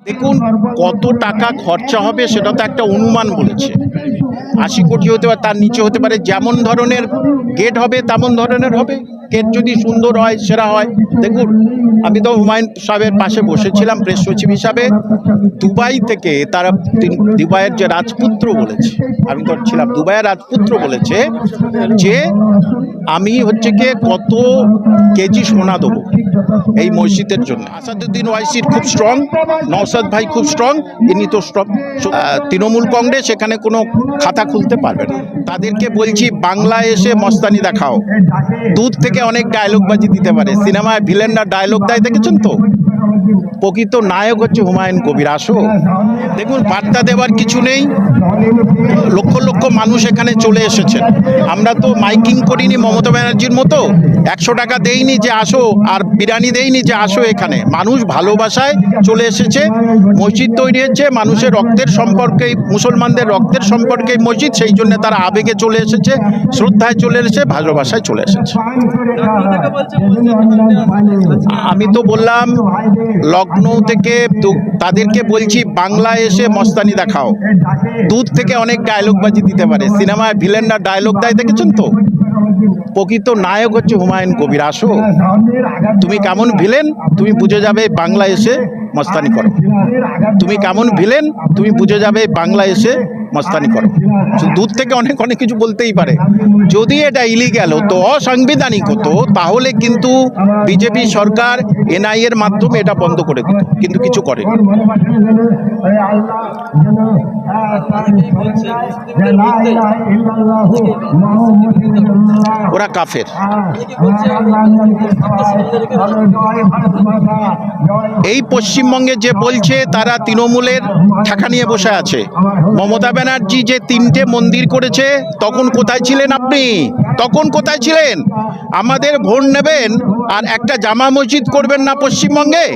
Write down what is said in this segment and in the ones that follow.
দেখুন কত টাকা খরচা হবে সেটা তো একটা অনুমান বলেছে। ৮০ কোটি হতে পারে, তার নিচে হতে পারে। যেমন ধরনের গেট হবে তেমন ধরনের হবে। গেট যদি সুন্দর হয়, সেরা হয়। দেখুন, আমি তো হুমায়ুন সাহেবের পাশে বসেছিলাম প্রেস সচিব হিসাবে। দুবাই থেকে তারা দুবাইয়ের যে রাজপুত্র বলেছে, আমি তো ছিলাম, দুবাইয়ের রাজপুত্র বলেছে যে আমি হচ্ছে গিয়ে কত কেজি সোনা দেবো এই মসজিদের জন্য। আসাদুদ্দিন ওয়াইসির খুব স্ট্রং, নওশাদ ভাই খুব স্ট্রং, ইনি তো স্ট্রং। তৃণমূল কংগ্রেস এখানে কোনো খাতা খুলতে পারবে না। তাদেরকে বলছি, বাংলায় এসে মস্তানি দেখাও। দুধ থেকে অনেক ডায়লগবাজি দিতে পারে। সিনেমায় ভিলেনরা ডায়লগ দেয়, দেখেছেন তো? প্রকৃত নায়ক হচ্ছে হুমায়ুন কবির। আসো, দেখুন, বার্তা দেওয়ার কিছু নেই। লক্ষ লক্ষ মানুষ এখানে চলে এসেছেন। আমরা তো মাইকিং করিনি মমতা ব্যানার্জির মতো, 100 টাকা দেইনি যে আসো, আর বিরিয়ানি দেইনি যে আসো। এখানে মানুষ ভালোবাসায় চলে এসেছে। মসজিদ তৈরি হচ্ছে মানুষের রক্তের সম্পর্কে, মুসলমানদের রক্তের সম্পর্কে মসজিদ, সেই জন্য তারা আবেগে চলে এসেছে, শ্রদ্ধায় চলে এসেছে, ভালোবাসায় চলে এসেছে। আমি তো বললাম লখনৌ থেকে তাদেরকে বলছি, বাংলায় এসে মস্তানি দেখাও। দুধ থেকে অনেক ডায়লগবাজি দিতে পারে। সিনেমায় ভিলেনরা ডায়লগ দেয়, দেখেছেন তো? প্রকৃত নায়ক হচ্ছে হুমায়ুন কবির। আসো, তুমি কেমন ভিলেন তুমি বুঝে যাবে বাংলা এসে মস্তানি করো। তুমি কেমন ভিলেন তুমি বুঝে যাবে বাংলা এসে মস্তানি করো। দুধ থেকে অনেক অনেক কিছু বলতেই পারে। যদি এটা ইলিগ্যাল হতো, অসাংবিধানিক হতো, তাহলে কিন্তু বিজেপি সরকার এনআই এর মাধ্যমে এটা বন্ধ করে দিত, কিন্তু কিছু করে। ওরা কাফের। এই পশ্চিমবঙ্গে যে বলছে তারা তৃণমূলের ঠেকা নিয়ে বসে আছে। মমতা ব্যানার্জি যে 3টে মন্দির করেছে, তখন কোথায় ছিলেন আপনি? তখন কোথায় ছিলেন? আমাদের ভোট নেবেন আর একটা জামা মসজিদ করবেন না পশ্চিমবঙ্গে,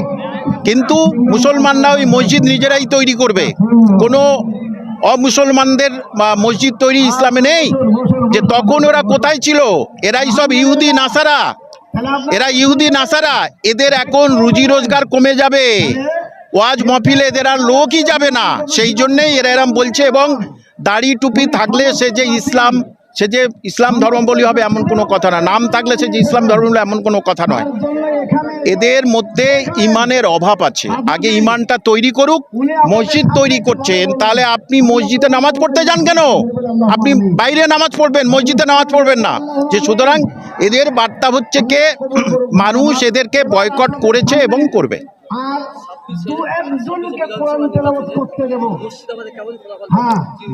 কিন্তু মুসলমানরা ওই মসজিদ নিজেরাই তৈরি করবে। কোনো অমুসলমানদের মসজিদ তৈরি ইসলামে নেই। যে তখন ওরা কোথায় ছিল? এরাই সব ইহুদি নাসারা। এরা ইহুদি নাসারা। এদের এখন রুজি রোজগার কমে যাবে, ওয়াজ মহফিলে এদের আর লোকই যাবে না। সেই জন্যেই এরা এরম বলছে। এবং দাড়ি টুপি থাকলে সে যে ইসলাম ধর্মাবলম্বী হবে এমন কোনো কথা না। নাম থাকলে সে যে ইসলাম ধর্মাবলম্বী এমন কোনো কথা নয়। এদের মধ্যে ইমানের অভাব আছে। আগে ইমানটা তৈরি করুক। মসজিদ তৈরি করছেন, তাহলে আপনি মসজিদে নামাজ পড়তে যান কেন? আপনি বাইরে নামাজ পড়বেন, মসজিদে নামাজ পড়বেন না। যে সুতরাং এদের বার্তা হচ্ছে কে মানুষ এদেরকে বয়কট করেছে এবং করবে।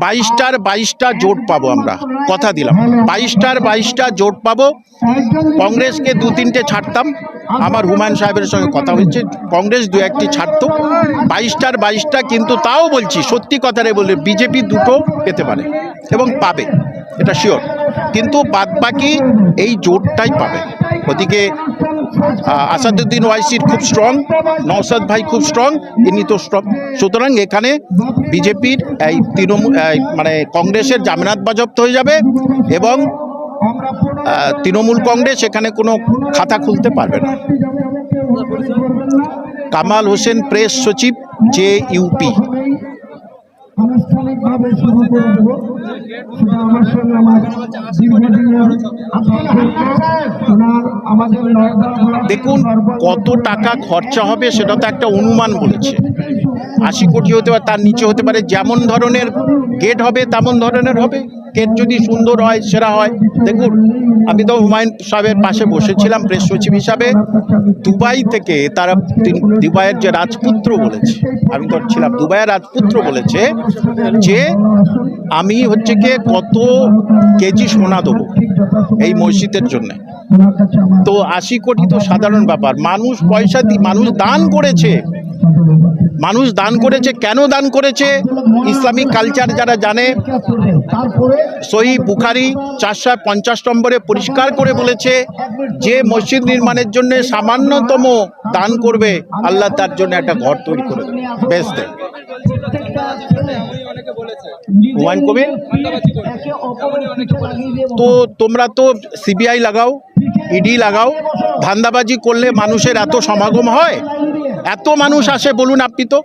22টার জোট পাবো আমরা, কথা দিলাম। 22টার জোট পাবো। কংগ্রেসকে 2-3টে ছাড়তাম। আমার হুমায়ুন সাহেবের সঙ্গে কথা হয়েছে, কংগ্রেস 2-1টি ছাড়তো। 22টা, কিন্তু তাও বলছি, সত্যি কথাটাই বললে বিজেপি 2টো পেতে পারে এবং পাবে, এটা শিওর। কিন্তু বাদবাকি এই জোটটাই পাবে। ওদিকে আসাদুদ্দিন ওয়াইসির খুব স্ট্রং, নওশাদ ভাই খুব স্ট্রং, ইনি তো স্ট্রং। সুতরাং এখানে বিজেপির এই মানে কংগ্রেসের জামানত বাজেয়াপ্ত হয়ে যাবে এবং তৃণমূল কংগ্রেস এখানে কোনো খাতা খুলতে পারবে না। কামাল হোসেন, প্রেস সচিব, যে ইউপি। আনুষ্ঠানিকভাবে শুরু করে দেব। সেটা আমার সঙ্গে আমার দেখুন কত টাকা খরচা হবে সেটা তো একটা অনুমান বলেছে। ৮০ কোটি হতে পারে, তার নিচে হতে পারে। যেমন ধরনের গেট হবে তেমন ধরনের হবে। গেট যদি সুন্দর হয়, সেরা হয়। দেখুন, আমি তো হুমায়ুন সাহেবের পাশে বসেছিলাম প্রেস সচিব হিসাবে। দুবাই থেকে তারা দুবাইয়ের যে রাজপুত্র বলেছে, আমি তো ছিলাম, দুবাইয়ের রাজপুত্র বলেছে যে আমি হচ্ছে গিয়ে কত কেজি সোনা দেবো এই মসজিদের জন্য। তো ৮০ কোটি তো সাধারণ ব্যাপার। মানুষ পয়সা দিয়ে, মানুষ দান করেছে। কেন দান করেছে? ইসলামিক কালচার যারা জানে, সহিহ বুখারী 450 নম্বরে পরিষ্কার করে বলেছে যে মসজিদ নির্মাণের জন্য সামান্যতম দান করবে, আল্লাহ তার জন্য একটা ঘর তৈরি করে দেবে, বেশ দেয়। হুমায়ুন কবির তো তোমরা তো সিবিআই লাগাও, ইডি লাগাও। ধান্দাবাজি করলে মানুষের এত সমাগম হয়? এত মানুষ আসে বলুন আপনি তো?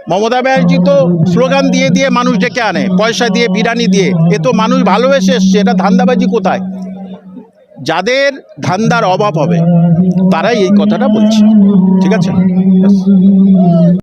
মমতা ব্যানার্জি তো স্লোগান দিয়ে দিয়ে মানুষ ডেকে আনে, পয়সা দিয়ে, বিরিয়ানি দিয়ে। এ তো মানুষ ভালোবেসে এসছে, এটা ধান্দাবাজি কোথায়? যাদের ধান্দার অভাব হবে তারাই এই কথাটা বলছে, ঠিক আছে?